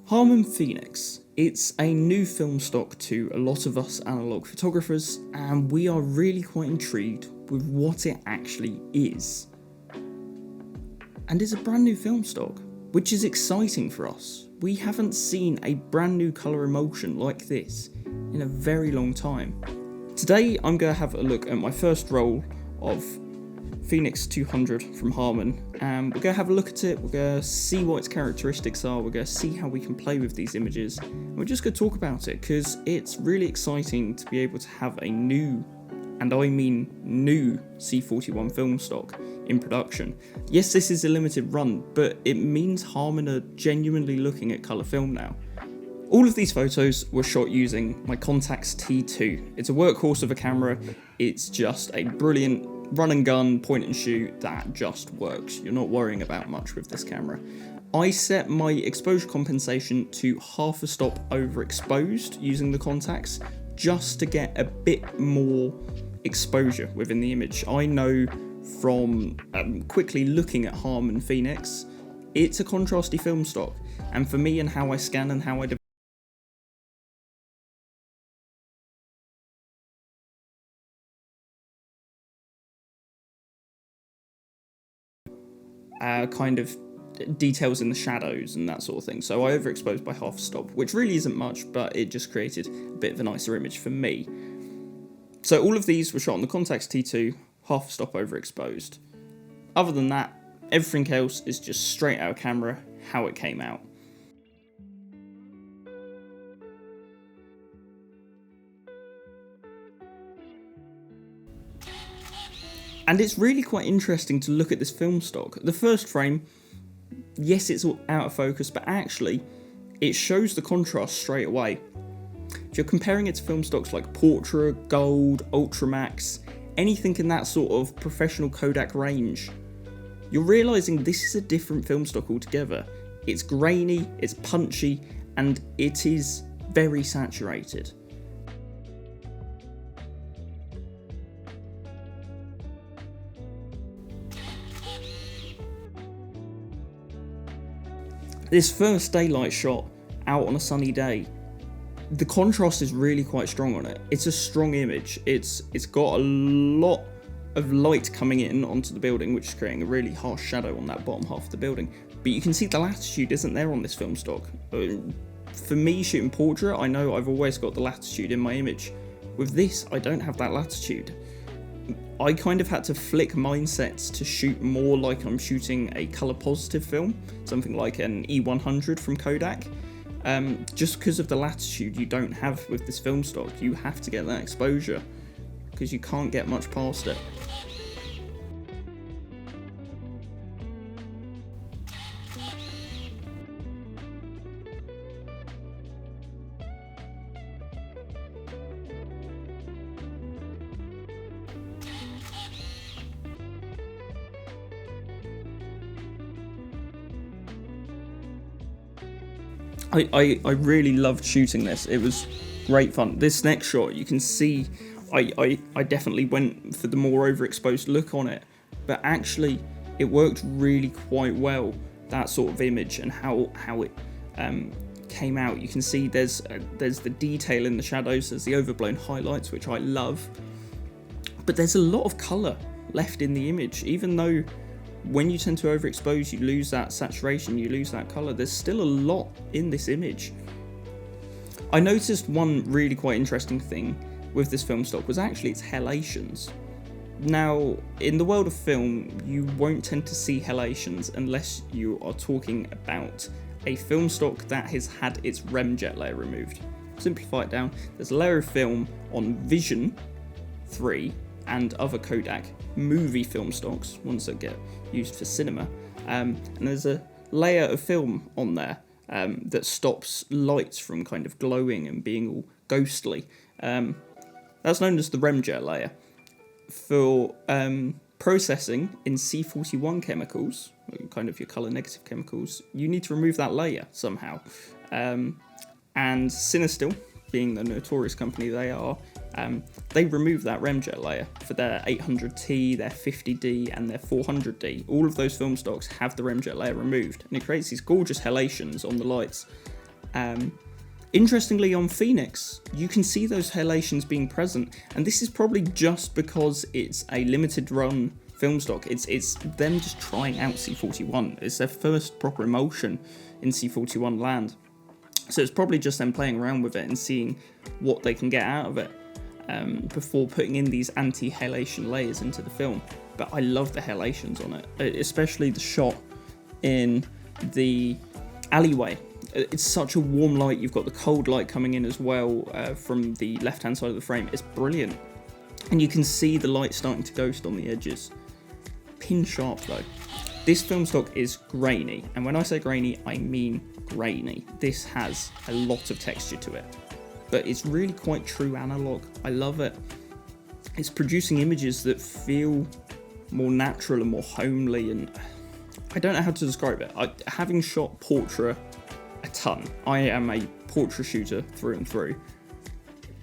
Harman Phoenix. It's a new film stock to a lot of us analog photographers, and we are really quite intrigued with what it actually is. And it's a brand new film stock, which is exciting for us. We haven't seen a brand new colour emulsion like this in a very long time. Today I'm going to have a look at my first roll of Phoenix 200 from Harman, and we're going to have a look at it, we're going to see what its characteristics are, we're going to see how we can play with these images, and we're just going to talk about it because it's really exciting to be able to have a new, and I mean new, C41 film stock in production. Yes, this is a limited run, but it means Harman are genuinely looking at colour film now. All of these photos were shot using my Contax T2. It's a workhorse of a camera, it's just a brilliant run and gun, point and shoot that just works. You're not worrying about much with this camera. I set my exposure compensation to half a stop overexposed using the Contax just to get a bit more exposure within the image. I know from quickly looking at Harman Phoenix, it's a contrasty film stock, and for me and how I scan and how I kind of details in the shadows and that sort of thing. So I overexposed by half a stop, which really isn't much, but it just created a bit of a nicer image for me. So all of these were shot on the Contax T2, half a stop overexposed. Other than that, everything else is just straight out of camera, how it came out. And it's really quite interesting to look at this film stock. The first frame, yes, it's all out of focus, but actually it shows the contrast straight away. If you're comparing it to film stocks like Portra, Gold, Ultramax, anything in that sort of professional Kodak range, you're realising this is a different film stock altogether. It's grainy, it's punchy, and it is very saturated. This first daylight shot out on a sunny day, the contrast is really quite strong on it. It's a strong image. It's got a lot of light coming in onto the building, which is creating a really harsh shadow on that bottom half of the building. But you can see the latitude isn't there on this film stock. For me, shooting portrait, I know I've always got the latitude in my image. With this, I don't have that latitude. I kind of had to flick mindsets to shoot more like I'm shooting a colour positive film, something like an E100 from Kodak. Just because of the latitude you don't have with this film stock, you have to get that exposure because you can't get much past it. I really loved shooting this. It was great fun. This next shot, you can see I definitely went for the more overexposed look on it, but actually it worked really quite well, that sort of image and how it came out. You can see there's the detail in the shadows, there's the overblown highlights, which I love, but there's a lot of colour left in the image. Even though when you tend to overexpose, you lose that saturation, you lose that colour, there's still a lot in this image. I noticed one really quite interesting thing with this film stock was actually its halations. Now, in the world of film, you won't tend to see halations unless you are talking about a film stock that has had its remjet layer removed. Simplify it down, there's a layer of film on Vision 3 and other Kodak movie film stocks, ones that get used for cinema, and there's a layer of film on there that stops lights from kind of glowing and being all ghostly. That's known as the remjet layer. For processing in C41 chemicals, kind of your colour negative chemicals, you need to remove that layer somehow. And Cinestill, being the notorious company they are, they remove that remjet layer for their 800T, their 50D and their 400D. All of those film stocks have the remjet layer removed, and it creates these gorgeous halations on the lights. Interestingly, on Phoenix, you can see those halations being present, and this is probably just because it's a limited run film stock. It's them just trying out C41. It's their first proper emulsion in C41 land. So it's probably just them playing around with it and seeing what they can get out of it before putting in these anti-halation layers into the film. But I love the halations on it, especially the shot in the alleyway. It's such a warm light. You've got the cold light coming in as well from the left-hand side of the frame. It's brilliant. And you can see the light starting to ghost on the edges. Pin sharp though. This film stock is grainy, and when I say grainy, I mean grainy. This has a lot of texture to it, but it's really quite true analog. I love it. It's producing images that feel more natural and more homely, and I don't know how to describe it. Having shot portrait a ton, I am a portrait shooter through and through.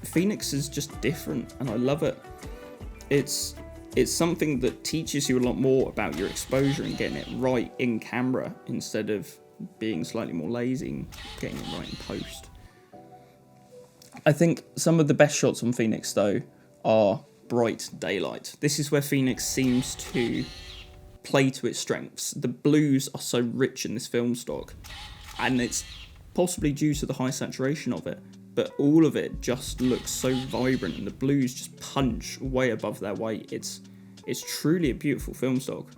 Phoenix is just different, and I love it. It's something that teaches you a lot more about your exposure and getting it right in camera instead of being slightly more lazy and getting it right in post. I think some of the best shots on Phoenix though are bright daylight. This is where Phoenix seems to play to its strengths. The blues are so rich in this film stock, and it's possibly due to the high saturation of it, but all of it just looks so vibrant, and the blues just punch way above their weight. It's truly a beautiful film stock.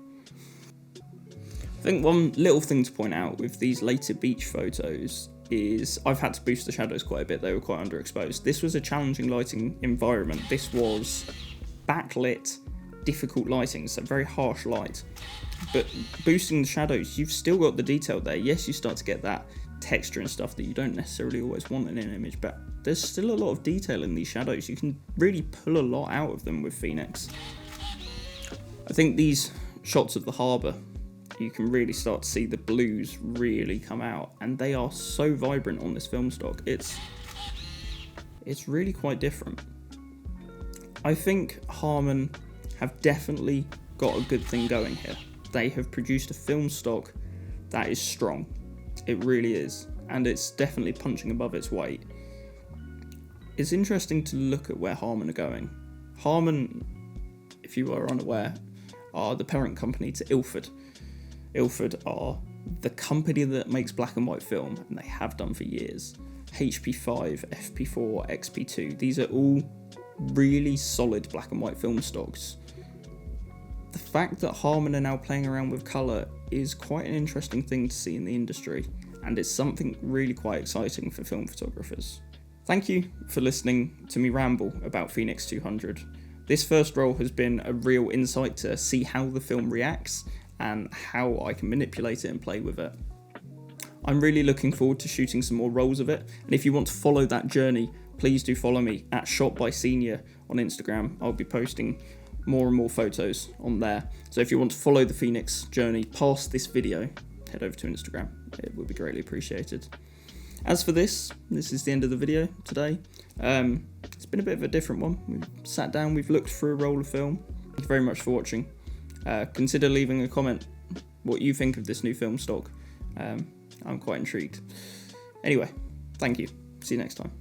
I think one little thing to point out with these later beach photos is I've had to boost the shadows quite a bit. They were quite underexposed. This was a challenging lighting environment. This was backlit, difficult lighting, so very harsh light. But boosting the shadows, you've still got the detail there. Yes, you start to get that texture and stuff that you don't necessarily always want in an image, but there's still a lot of detail in these shadows. You can really pull a lot out of them with Phoenix. I think these shots of the harbour, you can really start to see the blues really come out, and they are so vibrant on this film stock. It's really quite different. I think Harman have definitely got a good thing going here. They have produced a film stock that is strong. It really is, and it's definitely punching above its weight. It's interesting to look at where Harman are going. Harman, if you are unaware, are the parent company to Ilford. Ilford are the company that makes black and white film, and they have done for years. HP5, FP4, XP2, these are all really solid black and white film stocks. The fact that Harman are now playing around with colour is quite an interesting thing to see in the industry, and it's something really quite exciting for film photographers. Thank you for listening to me ramble about Phoenix 200. This first roll has been a real insight to see how the film reacts and how I can manipulate it and play with it. I'm really looking forward to shooting some more rolls of it, and if you want to follow that journey, please do follow me at shotbysenior on Instagram. I'll be posting more and more photos on there. So if you want to follow the Phoenix journey past this video, head over to Instagram. It would be greatly appreciated. As for this is the end of the video today. It's been a bit of a different one. We've sat down, we've looked through a roll of film. Thank you very much for watching. Consider leaving a comment what you think of this new film stock. I'm quite intrigued. Anyway, thank you. See you next time.